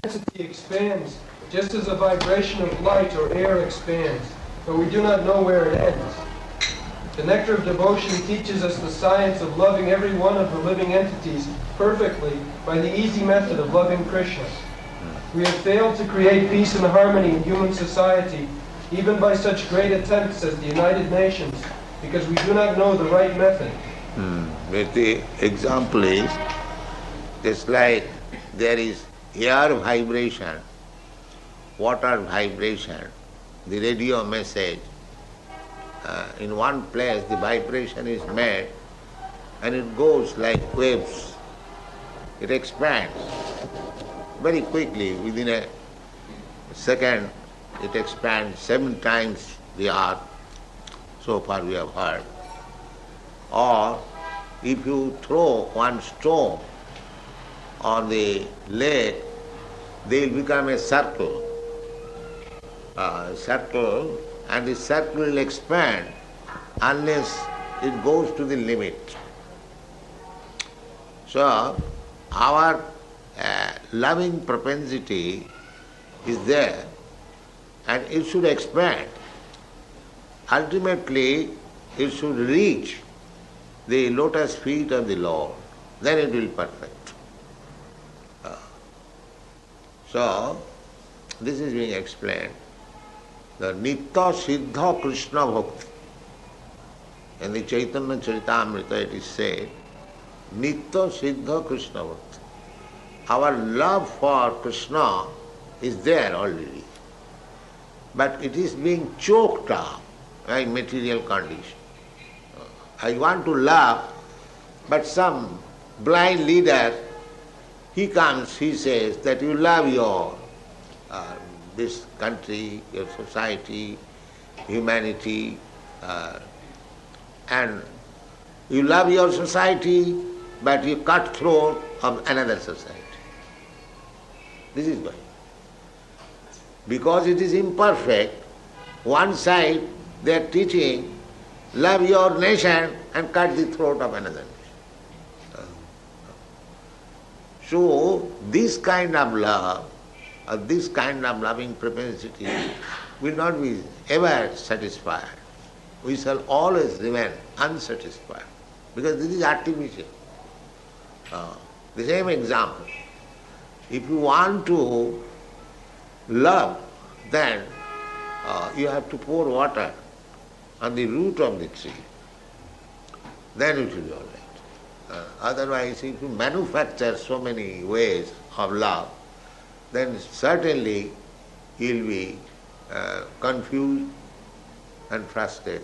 Intensity expands just as a vibration of light or air expands, but we do not know where it ends. The nectar of devotion teaches us the science of loving every one of the living entities perfectly by the easy method of loving Krishna. We have failed to create peace and harmony in human society, even by such great attempts as the United Nations, because we do not know the right method. But the example is, just like there is air vibration, water vibration, the radio message, in one place the vibration is made and it goes like waves. It expands very quickly, within a second it expands 7 times the earth, so far we have heard. Or if you throw one stone on the lake, they will become a circle. And the circle will expand unless it goes to the limit. So our loving propensity is there and it should expand. Ultimately it should reach the lotus feet of the Lord, then it will perfect. So this is being explained. The Nitya Siddha Krishna Bhakti. In the Chaitanya Charitamrita it is said, Nitya Siddha Krishna Bhakti. Our love for Krishna is there already, but it is being choked up by material condition. I want to love, but some blind leader, he comes, he says that you love your this country, your society, humanity, and you love your society, but you cut throat of another society. This is why. Because it is imperfect, one side they are teaching, love your nation and cut the throat of another nation. So this kind of love, or this kind of loving propensity will not be ever satisfied. We shall always remain unsatisfied, because this is artificial. The same example. If you want to love, then you have to pour water on the root of the tree. Then it will be all right. Otherwise, if you manufacture so many ways of love, then certainly you will be confused and frustrated.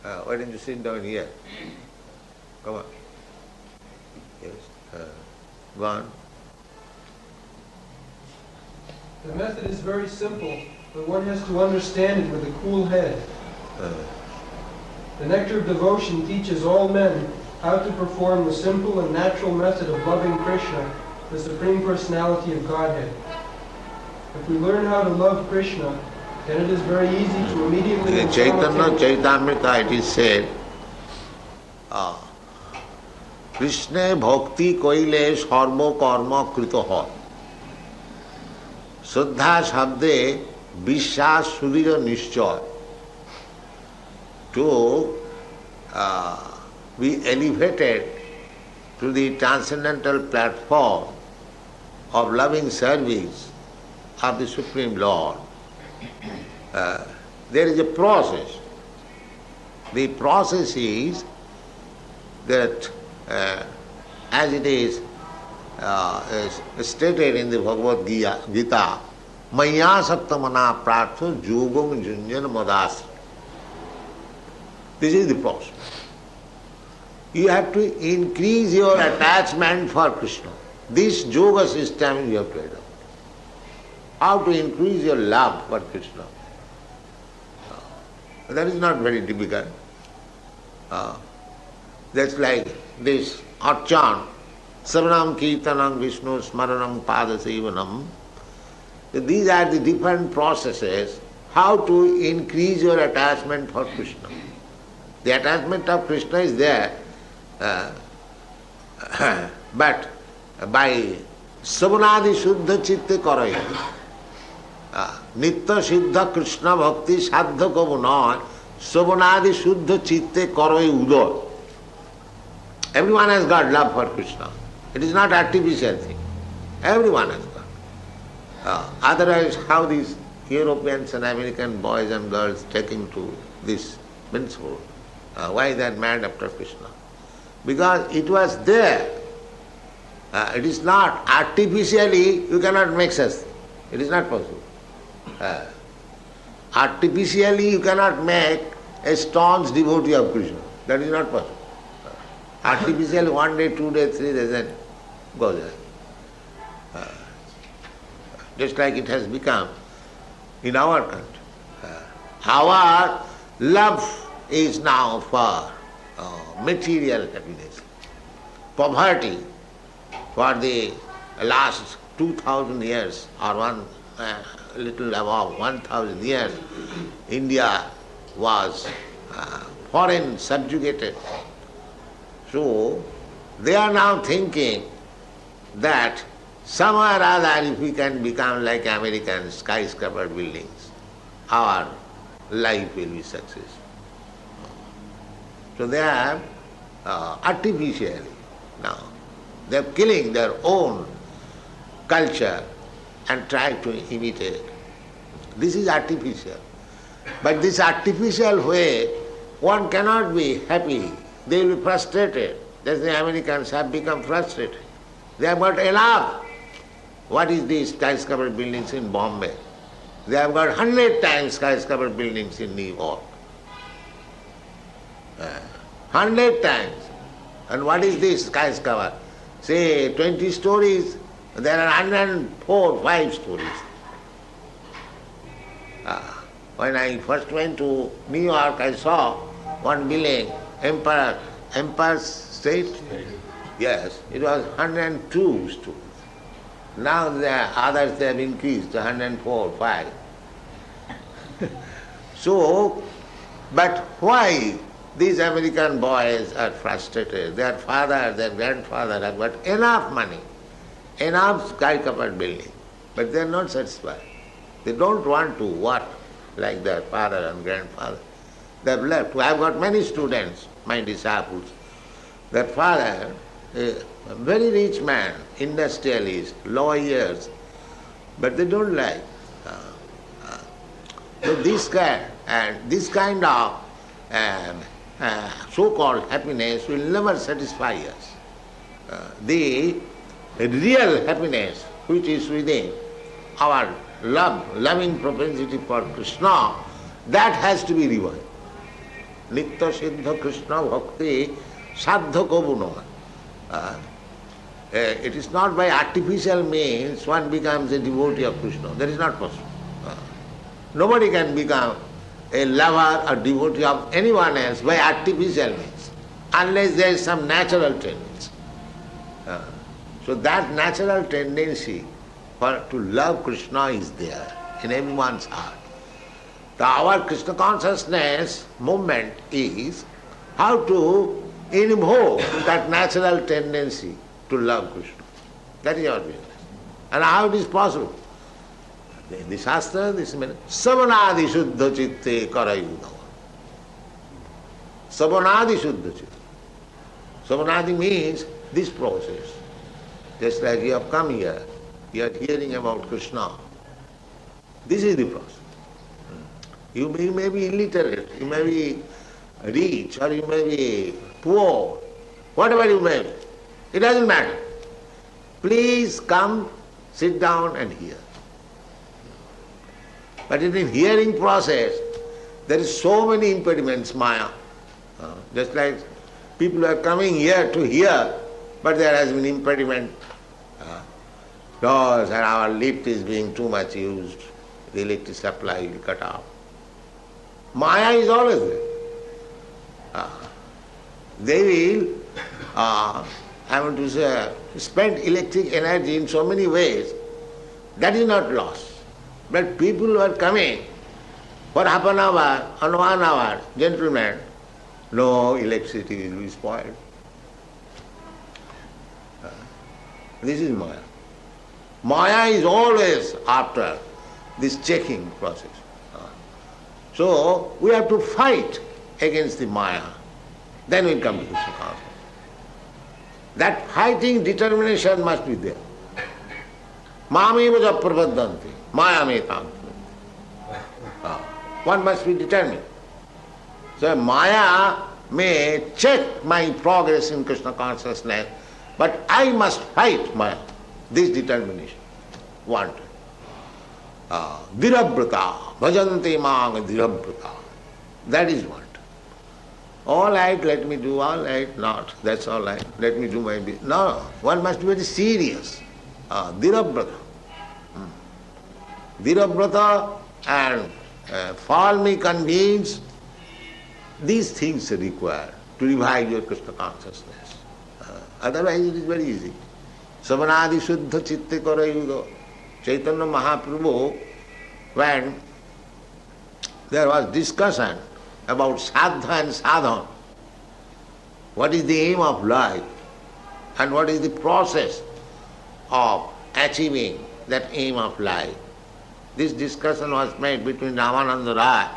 Why don't you sit down here? Come on. Yes. Go on. The method is very simple, but one has to understand it with a cool head. The nectar of devotion teaches all men how to perform the simple and natural method of loving Krishna, the Supreme Personality of Godhead. If we learn how to love Krishna, then it is very easy to immediately... In Chaitanya Charitamrita it is said, Krishna bhakti koile sarva karma kritoha. Shraddha shabde vishwas sudhira nishchay. To be elevated to the transcendental platform of loving service of the Supreme Lord, there is a process. The process is that, as it is stated in the Bhagavad Gita, Māyā saktamana prartha yogam junjan madasra. This is the process. You have to increase your attachment for Krishna. This yoga system you have to adopt. How to increase your love for Krishna. That is not very difficult. That's like this archan, Saranam Kirtanam Vishnu Smaranam Padasevanam. These are the different processes how to increase your attachment for Krishna. The attachment of Krishna is there, but by Savanadi Shuddha Chitte Karai. Nitya Siddha Krishna Bhakti Sadha Kavu Noy. Savanadi Shuddha Chitte Karai Udo. Everyone has got love for Krishna. It is not artificial thing. Everyone has got. Otherwise, how these Europeans and American boys and girls taking to this principle? Why they are mad after Krishna? Because it was there. It is not artificially, you cannot make such thing. It is not possible. Artificially you cannot make a staunch devotee of Krishna. That is not possible. Artificially 1 day, 2 days, 3 days, then goes there. Just like it has become in our country. Our love is now for material happiness. Poverty for the last 2000 years or little above 1000 years, India was foreign subjugated. So they are now thinking that somewhere or other if we can become like American skyscraper buildings, our life will be successful. So they are artificially now, they are killing their own culture and trying to imitate. This is artificial. But this artificial way, one cannot be happy. They will be frustrated. That's the Americans have become frustrated. They have got enough. What is these skyscraper buildings in Bombay? They have got 100 times skyscraper buildings in New York. 100 times. And what is this skyscraper? Say 20 stories, there are 104, 5 stories. When I first went to New York, I saw one building, Empire State. Yes, it was 102 stories. Now the others they have increased to 104, 5. So, but why these American boys are frustrated? Their father, their grandfather have got enough money, enough skyscraper building, but they are not satisfied. They don't want to work like their father and grandfather. They have left. I have got many students, my disciples. Their father, a very rich man, industrialist, lawyers, but they don't like. So this kind of so-called happiness will never satisfy us. The real happiness which is within our loving propensity for Krishna, that has to be revived. Nitya Siddha Krishna Bhakti Sadha Kavuno. It is not by artificial means one becomes a devotee of Krishna. That is not possible. Nobody can become a lover or devotee of anyone else by artificial means, unless there is some natural tendency. So that natural tendency to love Krishna is there in everyone's heart. So our Krsna consciousness movement is how to invoke that natural tendency to love Krishna. That is our business. And how it is possible? In the Shastra, this means Savanadi Shuddha Chitte Karayuda. Savanadi Shuddha Chitte. Savanadi means this process. Just like you have come here, you are hearing about Krishna. This is the process. You may be illiterate, you may be rich, or you may be poor, whatever you may be. It doesn't matter. Please come, sit down and hear. But in the hearing process, there is so many impediments, Māyā. Just like people are coming here to hear, but there has been impediment. Because our lift is being too much used, the electric supply will cut off. Māyā is always there. They will, I want to say, spend electric energy in so many ways. That is not lost. But people who are coming for half an hour or 1 hour, gentlemen, no electricity will be spoiled. This is Māyā. Māyā is always after this checking process. So we have to fight against the Māyā. Then we come to Krishna consciousness. That fighting determination must be there. Māmeva prapadyante, māyām etāṁ. One must be determined. So Māyā may check my progress in Krishna consciousness, but I must fight Māyā. This determination. One. Dṛḍha-vratāḥ, Bhajante māyām Dṛḍha-vratāḥ. That is one. All right, let me do, all right, not. That's all right. Let me do my business. No, one must be very serious. Dṛḍha-vratāḥ. Dṛḍha-vratāḥ and firmly convinced, these things are required to revive your Krishna consciousness. Otherwise it is very easy. Savanadi Shuddha Chitte Karayuga. Chaitanya Mahaprabhu, when there was discussion about sadha and sadhana, what is the aim of life and what is the process of achieving that aim of life. This discussion was made between Ramananda Rai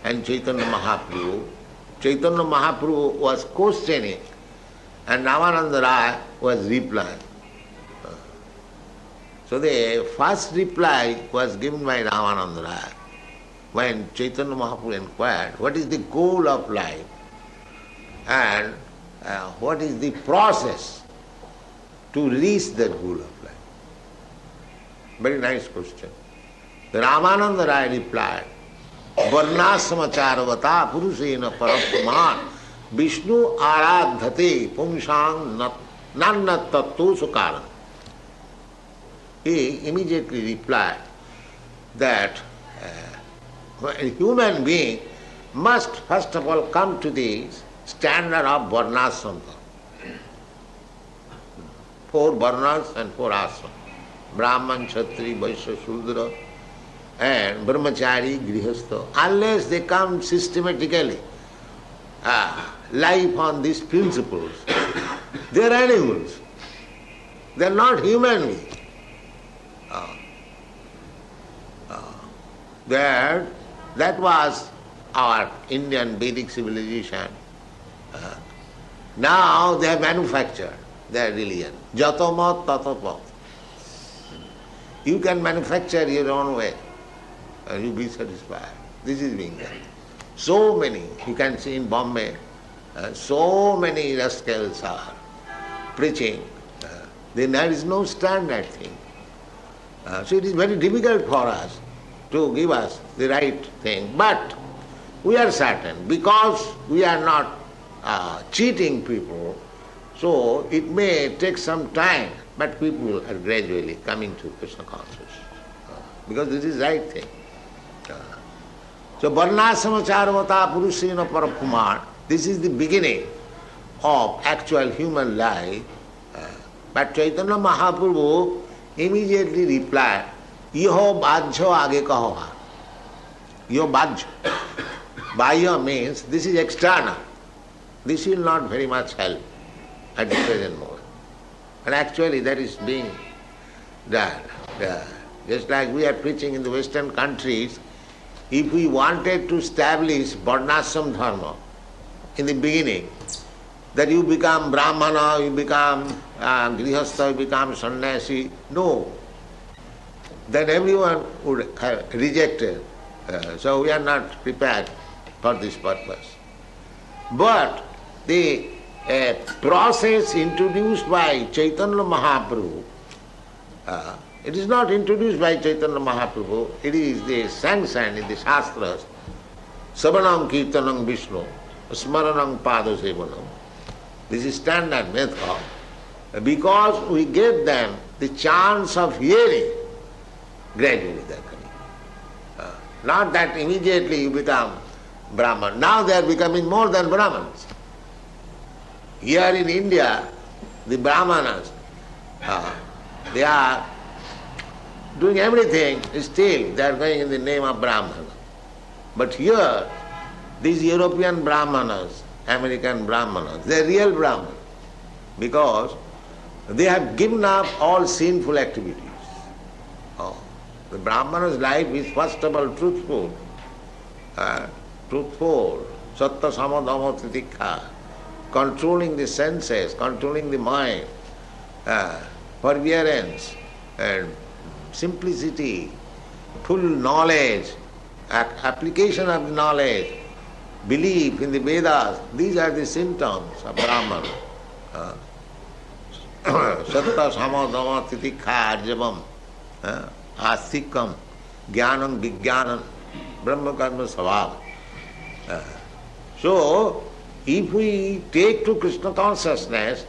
and Chaitanya Mahaprabhu. Chaitanya Mahaprabhu was questioning and Ramananda Rai was replying. So the first reply was given by Ramananda Rai when Chaitanya Mahaprabhu inquired, what is the goal of life and what is the process to reach that goal of life? Very nice question. Ramananda Rai replied, Varnasamacharavata Purushena Parapuman Vishnu Aradhate Pumshang Nanna Tattu Sukaran. He immediately replied that a human being must first of all come to the standard of varnasrama. 4 varnas and 4 ashrama. Brahman, Kshatri, Vaishya, Shudra and Brahmachari, Grihastha. Unless they come systematically, life on these principles, they are animals. They are not human beings. That was our Indian Vedic civilization. Now they have manufactured their religion. Jatamat tatapat. You can manufacture your own way and you'll be satisfied. This is being done. So many, you can see in Bombay, so many rascals are preaching. There is no standard thing. So it is very difficult for us to give us the right thing. But we are certain, because we are not cheating people, so it may take some time, but people are gradually coming to Krishna consciousness. Because this is the right thing. So Varnasamacharvata Purushena Parapuman, this is the beginning of actual human life. But Chaitanya Mahaprabhu immediately replied, Iho bhajyo age kahoha. Iho bhajyo. Bhajya means this is external. This will not very much help at the present moment. And actually that is being done. Just like we are preaching in the Western countries, if we wanted to establish Varnashram Dharma in the beginning, that you become Brahmana, you become Grihastha, you become Sannyasi, no. Then everyone would have rejected. So we are not prepared for this purpose. But the process introduced by Chaitanya Mahaprabhu, it is not introduced by Chaitanya Mahaprabhu, it is the sanctioned in the Shastras, Savanam Kirtanam Vishnu, Smaranam Padasevanam. This is standard method, because we give them the chance of hearing, gradually they are coming. Not that immediately you become Brahman. Now they are becoming more than Brahmans. Here in India, the Brahmanas, they are doing everything, still they are going in the name of Brahmana. But here, these European Brahmanas, American Brahmanas, they are real Brahmanas, because they have given up all sinful activities. The Brahmana's life is first of all truthful. Sattva samadhama titikha, controlling the senses, controlling the mind, perseverance and simplicity, full knowledge, application of the knowledge, belief in the Vedas. These are the symptoms of Brahmana. Sattva samadhama titikha arjavam, astikam, jnanam vijnanam, brahma karma svabha. So, if we take to Krishna consciousness,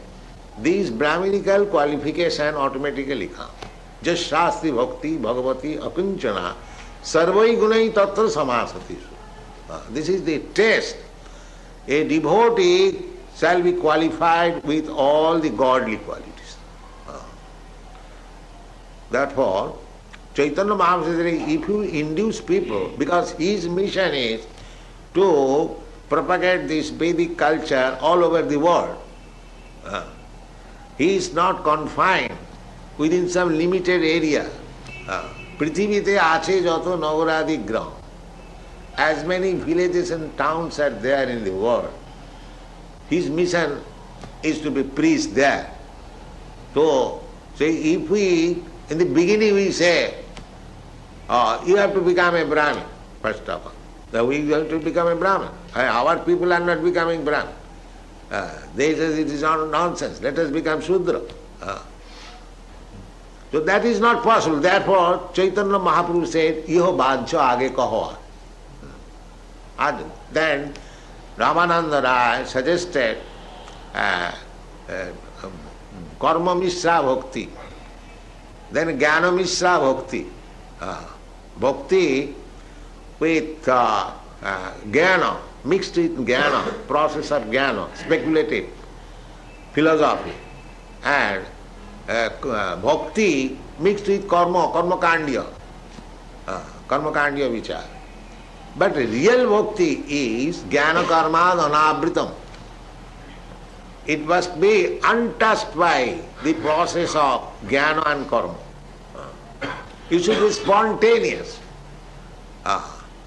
these Brahminical qualification automatically come. Just shasti bhakti bhagavati akunchana sarvai gunai tatra samasati. This is the test. A devotee shall be qualified with all the godly qualities. Therefore, Chaitanya Mahaprabhu, if you induce people, because his mission is to propagate this Vedic culture all over the world. He is not confined within some limited area. Prithivite ache jato nagaradi gram. As many villages and towns are there in the world. His mission is to be preached there. So, if we, in the beginning we say, you have to become a Brahmin, first of all. Then we have to become a Brahmin. Our people are not becoming Brahmin. They say it is nonsense. Let us become Shudra. So that is not possible. Therefore, Chaitanya Mahaprabhu said, Iho bhajya age kaho. Then Ramananda Rai suggested Karma Mishra Bhakti. Then Jnana Mishra Bhakti. Bhakti with jnana, mixed with jnana, process of jnana, speculative philosophy, and bhakti mixed with karma, karmakandya vichar. But real bhakti is jnana karma anavritam. It must be untouched by the process of jnana and karma. It should be spontaneous.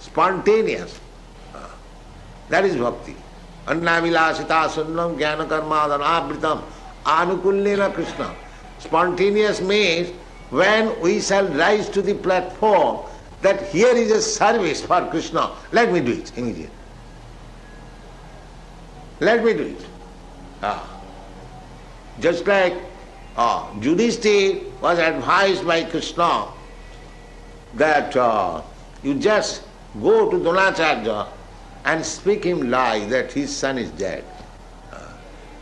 Spontaneous. That is bhakti. Annavilasita sunnam jnana karma anavritam anukullena Krishna. Spontaneous means when we shall rise to the platform that here is a service for Krishna, let me do it immediately. Let me do it. Just like Yudhishthira was advised by Krishna that you just go to Dronacharya and speak him lie that his son is dead.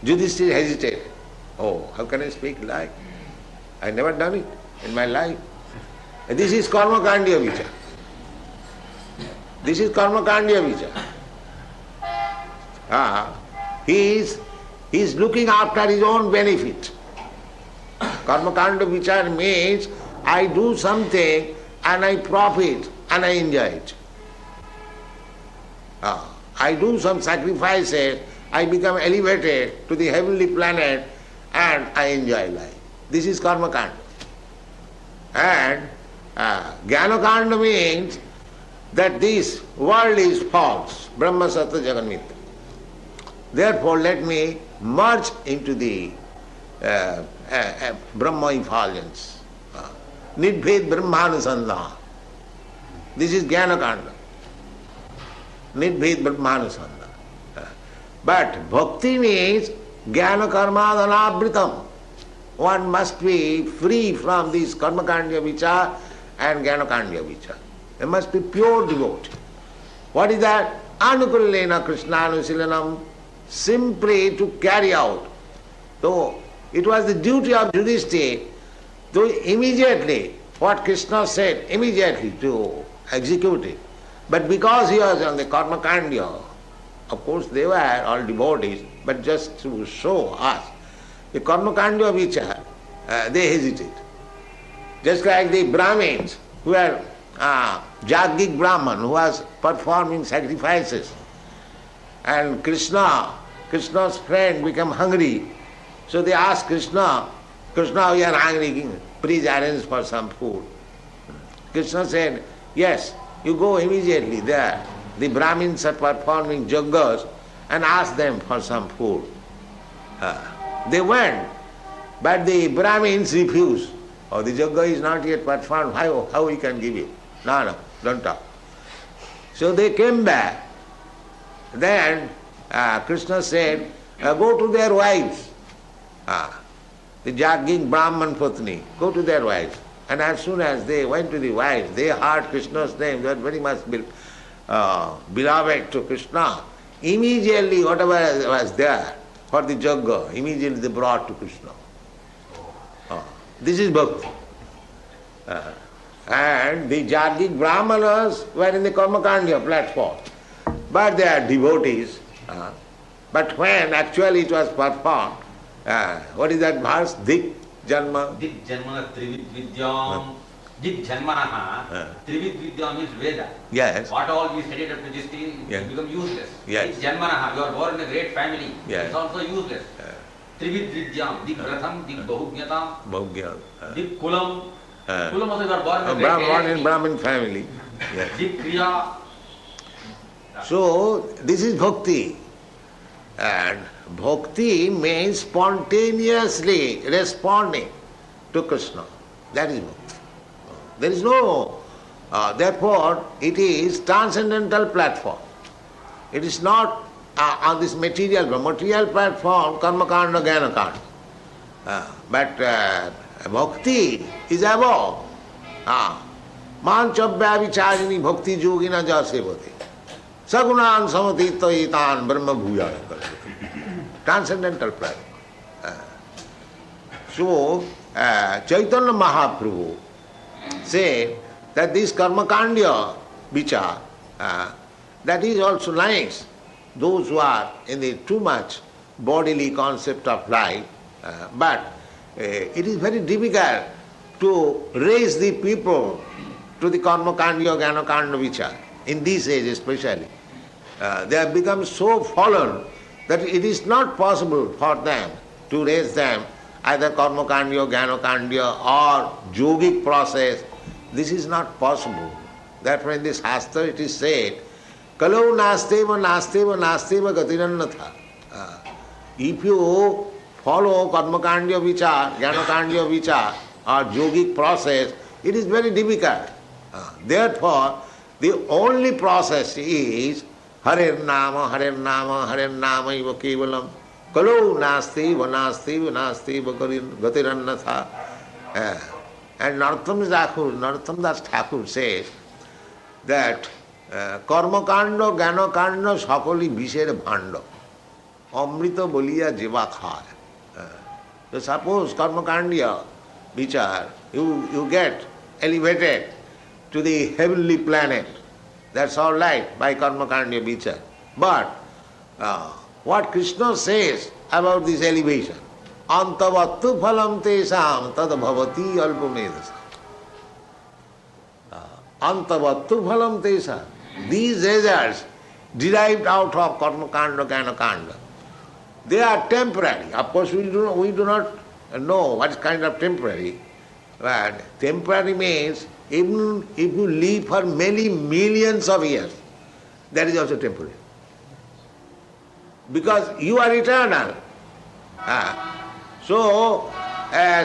Yudhishthira hesitated. Oh, how can I speak lie? I never done it in my life. This is karma kandya vichar. This is karma kandya vichar. He is looking after his own benefit. Karma kandya vichar means I do something and I profit and I enjoy it. I do some sacrifices, I become elevated to the heavenly planet and I enjoy life. This is karma kanda. And jnana kanda means that this world is false. Brahma Sattva Jagat Mithya. Therefore let me merge into the Brahma effulgence. Nidbhed Brahmanusandha. This is jnana kanda. Nidbhed Brahmanusandha. But bhakti means jnana karma anavritam. One must be free from this karma kandya vichar and jnana kandya vichar. There must be pure devotee. What is that? Anukullena Krishnānusilanam, simply to carry out. So it was the duty of Yudhishthira to immediately, what Krishna said, immediately to execute it. But because he was on the karma kandya, of course they were all devotees, but just to show us, the karma kandya vichar, they hesitate. Just like the Brahmins who were Jagik Brahman who was performing sacrifices, and Krishna's friend became hungry. So they asked Krishna, we are hungry, please arrange for some food. Krishna said, yes, you go immediately there. The Brahmins are performing yajnas and ask them for some food. They went, but the Brahmins refused. Oh, the yajna is not yet performed, how we can give it? No, don't talk. So they came back. Then Krishna said, go to their wives. The Jagging Brahman Patni, go to their wives. And as soon as they went to the wives, they heard Krishna's name, they were very much beloved to Krishna. Immediately whatever was there for the yajna, immediately they brought to Krishna. This is bhakti. And the Jagging Brahmanas were in the Karmakanya platform, but they are devotees. But when actually it was performed, what is that verse? Dik Janma. Dik Janmana Trivid Vidyam. Dik Janmanaha. Trivid Vidyam means Veda. Yes. What all we studied up to this thing become useless. Yes. Dik Janmanaha. You are born in a great family. Yes. It's also useless. Trivid Vidyam. Dik Pratham. Dik Bahugyatam. Dik Kulam. Kulam also you are born in a great family. In Brahmin family. Yes. Dik Kriya. So this is bhakti. And bhakti means spontaneously responding to Krishna. That is bhakti. There is no, therefore it is transcendental platform. It is not on this material platform, karma kanda, jnana kanda. But bhakti is above. Manchabhya vicharini bhakti yogina jasevati. Sagunan samatita etāṁ brahma bhuyaya. Transcendental platform. So, Chaitanya Mahaprabhu said that this karmakandya vichar, that is also nice. Those who are in the too much bodily concept of life, but it is very difficult to raise the people to the karmakandya, jnanakandya vichar, in this age especially. They have become so fallen that it is not possible for them to raise them either karmakandya, jnanakandya or yogic process. This is not possible. Therefore in this Shastra it is said, Kalau nasteva nasteva nasteva gatirannatha. If you follow karmakandya vichar, jnanakandya vichar or yogic process, it is very difficult. Therefore, the only process is Harer Nama, Harer Nama, Harer Nama iva kevalam. Kalau nasti vanasti vanasti gatirannatha. And Narottam Das Thakur says that কর্মকাণ্ড জ্ঞানকাণ্ড সকলই বিষের ভাণ্ড অমৃত বলিয়া জিবা খায়. So suppose karmakandya vichar, you get elevated to the heavenly planet. That's all right by karmakandya vichar. But what Krishna says about this elevation, antavattu phalam tesam tad bhavati alpamedasa. Antavattu phalam tesam. These results derived out of karmakanda, jnanakanda, they are temporary. Of course, we do not know what kind of temporary. But temporary means even if you live for many millions of years, that is also temporary. Because you are eternal. So,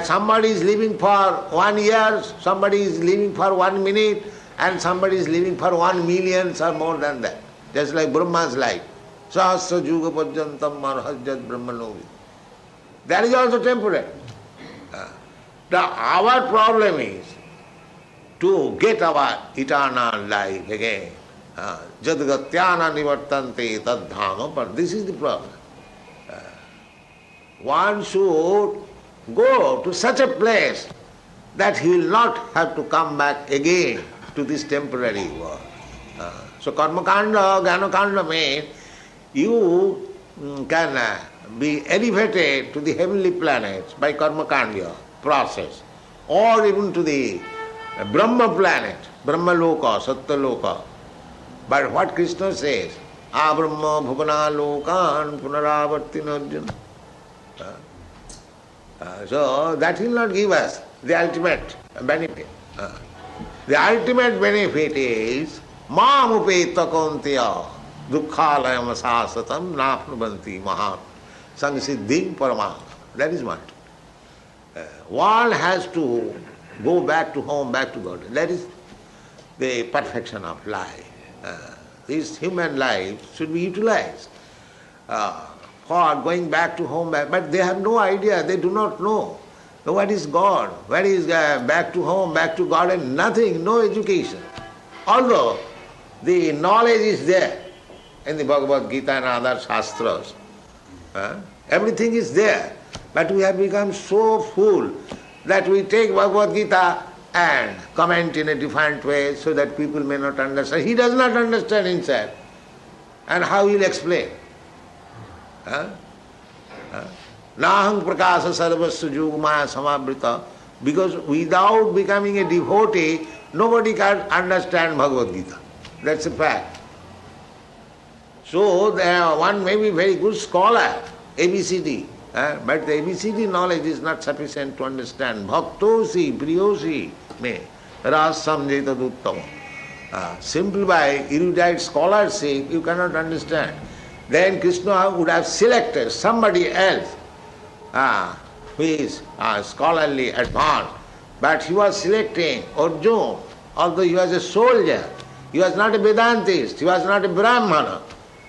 somebody is living for 1 year, somebody is living for 1 minute, and somebody is living for 1 million or more than that. Just like Brahma's life. Sahasra juga pajyantam marhajjat brahmanovi. That is also temporary. Our problem is to get our eternal life again. Jadgatyana nivartante tadhama. But this is the problem. One should go to such a place that he will not have to come back again to this temporary world. So karmakanda, jnanakanda means you can be elevated to the heavenly planets by karmakanda process, or even to the Brahma planet, Brahma loka, Satya loka. But what Krishna says, Abrahma bhuvana lokan punaravartina arjuna. So that will not give us the ultimate benefit. The ultimate benefit is māṁ upeta kaunteya dukkhalayam asasatam nāpnubanti mahāt saṅsiddhiṃ paramāṁ. That is what. One has to go back to home, back to God. That is the perfection of life. This human life should be utilized for going back to home, but they have no idea, they do not know. What is God? What is back to home, back to God, and nothing, no education. Although the knowledge is there in the Bhagavad Gita and other Shastras. Everything is there. But we have become so full that we take Bhagavad Gita and comment in a different way so that people may not understand. He does not understand himself. And how he will explain? Nahang prakasa sarvasya yugmaya samavrita. Because without becoming a devotee, nobody can understand Bhagavad Gita. That's a fact. So one may be very good scholar, ABCD, but the ABCD knowledge is not sufficient to understand. Bhaktosi, priyosi, me, rasam jetaduttam. Simply by erudite scholarship, you cannot understand. Then Krishna would have selected somebody else who is scholarly advanced. But he was selecting Arjuna, although he was a soldier. He was not a Vedantist, he was not a Brahmana,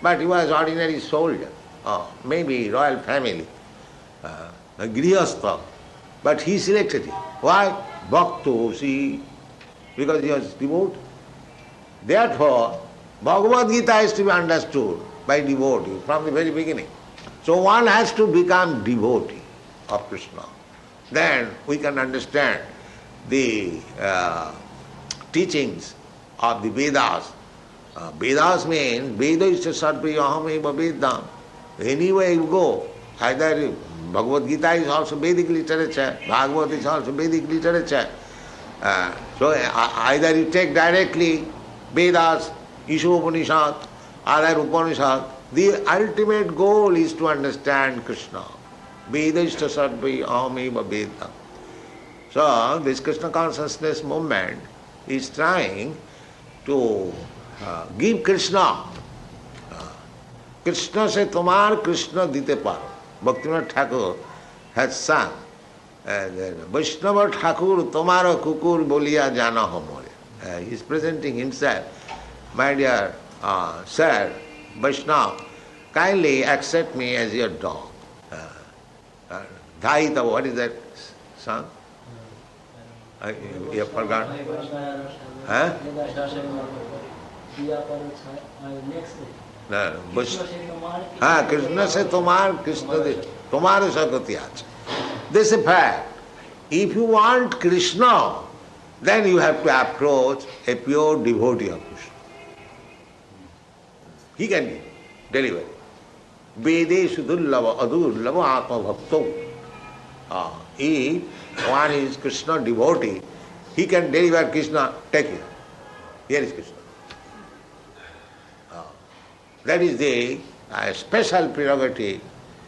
but he was ordinary soldier, maybe royal family, a Grihastha. But he selected him. Why? Bhaktosi, because he was devoted. Therefore, Bhagavad Gita is to be understood by devotee from the very beginning. So one has to become devotee of Krishna. Then we can understand the teachings of the Vedas. Vedas means, Veda is a sarva aham eva vedam. Anywhere you go, either Bhagavad Gita is also Vedic literature, Bhagavad is also Vedic literature. So either you take directly Vedas, Ishopanishad, other Upanishad. The ultimate goal is to understand Krishna. Veda is to sarva aham eva vedam. So this Krsna consciousness movement is trying to give Krishna. Krishna se tomar Krishna dite paro. Bhaktivinoda Thakur has sung. Vaishnava Thakur tomaro kukur bolia jana homore. He is presenting himself. My dear sir, Vaishnava, kindly accept me as your dog. Dhaita, what is that song? You have forgotten? Huh? No, Krishna se tomar, Krishna de tomar sakati acha. This is a fact. If you want Krishna, then you have to approach a pure devotee of Krishna. He can deliver. Vedeshu dullava adullava atma bhakto. If one is Krishna devotee, he can deliver Krishna, take here. Here is Krishna. That is the special prerogative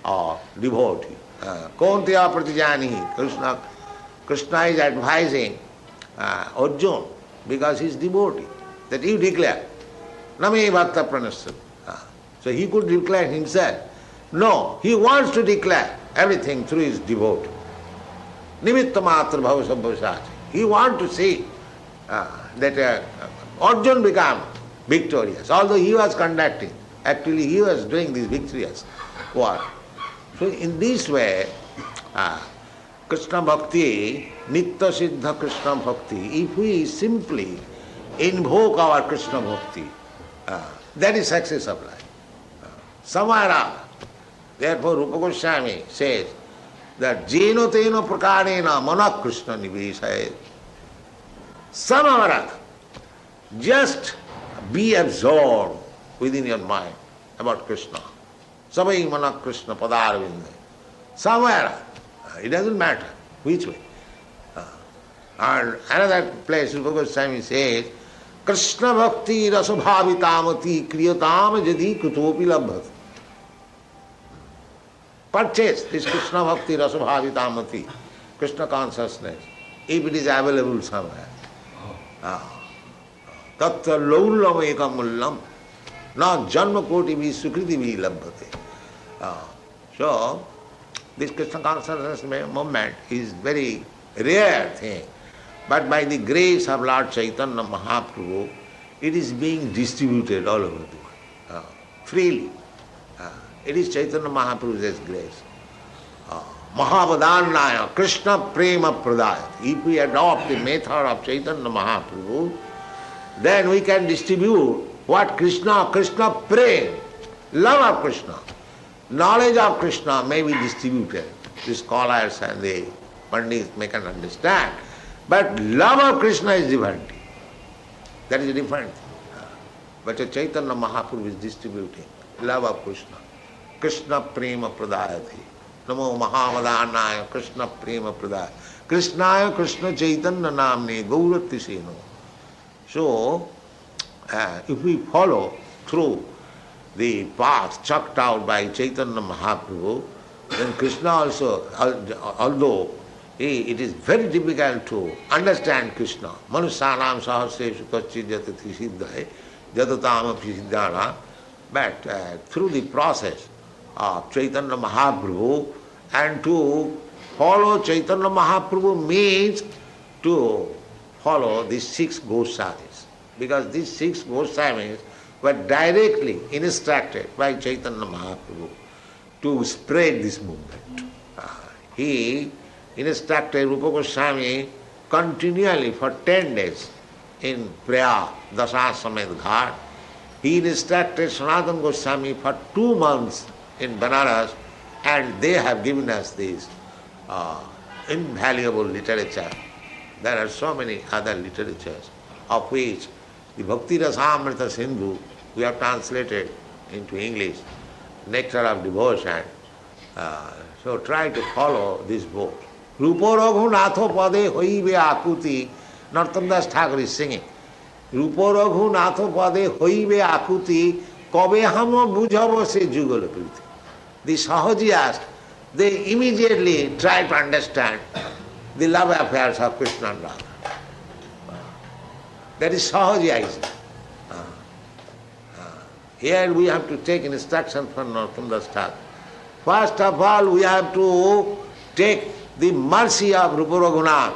of devotee. Kaunteya pratijani. Krishna is advising Arjuna because he is devotee. That you declare. Name bhakta pranasya. So he could declare himself. No, he wants to declare everything through his devotee. Nimitta matra bhava sabbhasati. He wants to see that Arjuna become victorious. Although he was conducting, actually he was doing this victorious war. So in this way, Krishna Bhakti, Nitya Siddha Krishna Bhakti, if we simply invoke our Krishna Bhakti, that is success of life. Samara. Therefore Rupa Goswami says that Jeno Teno Prakarena Mana Krishna Nivesaya. Samara. Just be absorbed within your mind about Krishna. Sabai Mana Krishna Padarvinda. Somewhere. It doesn't matter which way. And another place Rupa Goswami says, Krishna Bhakti Rasabhavitamati Kriyatam Jadi Kutopi Labhat. Purchase this Krishna Bhakti Rasabhavitamati, Krishna consciousness, if it is available somewhere. Tatra laullam ekamullam na janma koti vi sukriti vi labhate. So, this Krsna consciousness movement is very rare thing. But by the grace of Lord Chaitanya Mahaprabhu, it is being distributed all over the world, freely. It is Chaitanya Mahaprabhu's grace. Mahavadannaya, Krishna prema pradayate. If we adopt the method of Chaitanya Mahaprabhu, then we can distribute what Krishna prema, love of Krishna. Knowledge of Krishna may be distributed. The scholars and the pandits may can understand. But love of Krishna is different. That is a different thing. But Chaitanya Mahaprabhu is distributing love of Krishna. Krishna prema pradayate. Namo Mahavadannaya Krishna prema pradayate. Krishnaya Krishna Chaitanya namne Gauratiseno. So, if we follow through the path chalked out by Chaitanya Mahaprabhu, then Krishna also, although it is very difficult to understand Krishna. Manusyanam sahasreshu kaschid jatati siddhai jatatam api siddhana. But through the process of Chaitanya Mahaprabhu, and to follow Chaitanya Mahaprabhu means to follow these 6 Goswamis. Because these 6 Goswamis were directly instructed by Chaitanya Mahaprabhu to spread this movement. He instructed Rupa Goswami continually for 10 days in Prayag, Dasaswamed Ghat. He instructed Sanatana Goswami for 2 months in Banaras, and they have given us this invaluable literature. There are so many other literatures, of which the Bhakti Rasamrita Sindhu we have translated into English, Nectar of Devotion. So try to follow this book. Rupa Raghunatho Pade Hoibe Akuti, Narottam Das Thakur is singing. Rupa Raghunatho Pade Hoibe Akuti, Kobe Hamo Bujhavo Se Jugala Priti. The Sahajiyas, they immediately try to understand the love affairs of Krishna and Radha. That is Sahajiyaism. Here we have to take instruction from Narottam Das Thakur. First of all, we have to take the mercy of Rupa Raghunath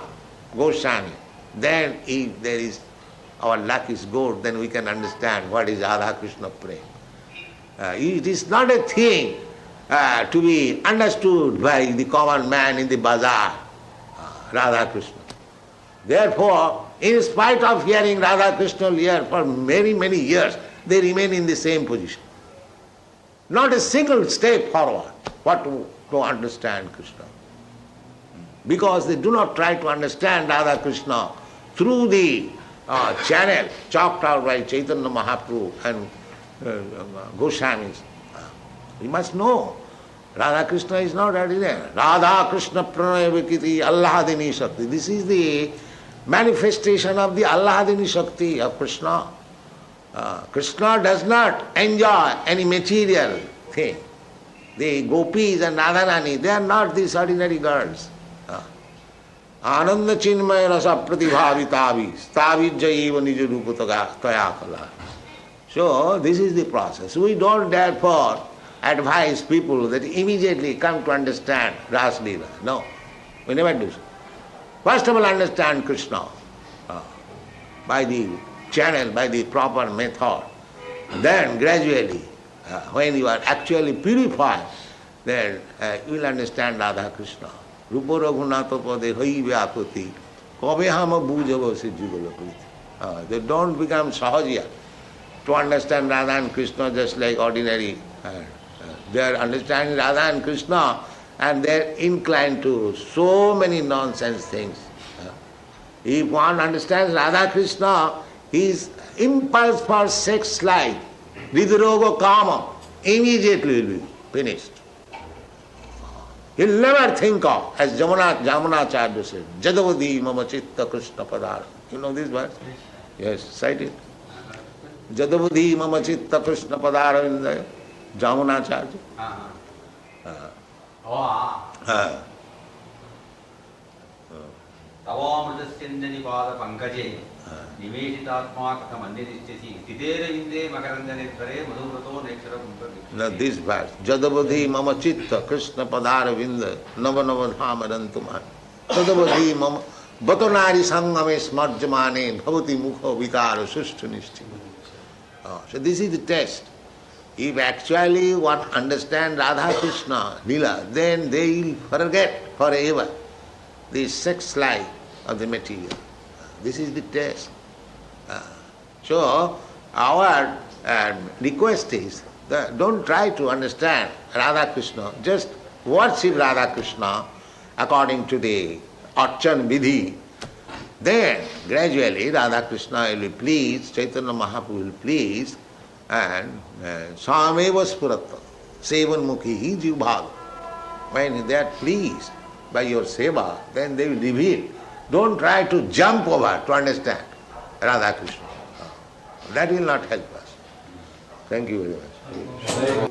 Goswami. Then if there is, our luck is good, then we can understand what is Radha Krishna Prema. It is not a thing to be understood by the common man in the bazaar, Radha Krishna. Therefore, in spite of hearing Radha Krishna here for many, many years, they remain in the same position. Not a single step forward to understand Krishna. Because they do not try to understand Radha Krishna through the channel chalked out by Chaitanya Mahaprabhu and Goswamis. We must know Radha Krishna is not ordinary. Radha Krishna Pranaya Vikiti Allahadini Shakti. This is the manifestation of the Allahadini Shakti of Krishna. Krishna does not enjoy any material thing. The gopis and Radharani, they are not these ordinary girls. Ananda Chinmaya Rasa Pratibhavitavi Stavijjaiva Nijarupataga Tayakala. So this is the process. We don't therefore advise people that immediately come to understand Ras Leela. No, we never do so. First of all, understand Krishna by the channel, by the proper method. Then gradually, when you are actually purified, then you will understand Radha Krishna. Rupa Raghunatha Pade Hai Vyakuti Kobe Hama Bhujava Se Jugala Priti. They don't become Sahajiya to understand Radha and Krishna just like ordinary. They are understanding Radha and Krishna and they are inclined to so many nonsense things. If one understands Radha Krishna, his impulse for sex life, Vidroga Kama, immediately will be finished. He'll never think of, as Jamunacharya said, Jadavadi Mama Chitta Krishna Padara. You know this verse? Yes, cite it. Jadavadi Mama Chitta Krishna Padara in the Jamunacharya. Tavamrita Sindhani Pada Pankaje Now this verse, Jadavadhi mama chitta Krishna padara vinda nava nava dhamarantumah Jadavadhi mama batonari sangame smarjamane bhavati mukha vikara sushtu nishti. So this is the test. If actually one understand Radha Krishna Lila, then they will forget forever the sex life of the material. This is the test. So our request is that don't try to understand Radha Krishna, just worship Radha Krishna according to the Archan Vidhi. Then gradually Radha Krishna will be pleased, Chaitanya Mahaprabhu will be pleased, and Sameva Spuratta, Sevan Mukhi Jivbhaga. When they are pleased by your seva, then they will reveal. Don't try to jump over to understand Radha Krishna. That will not help us. Thank you very much.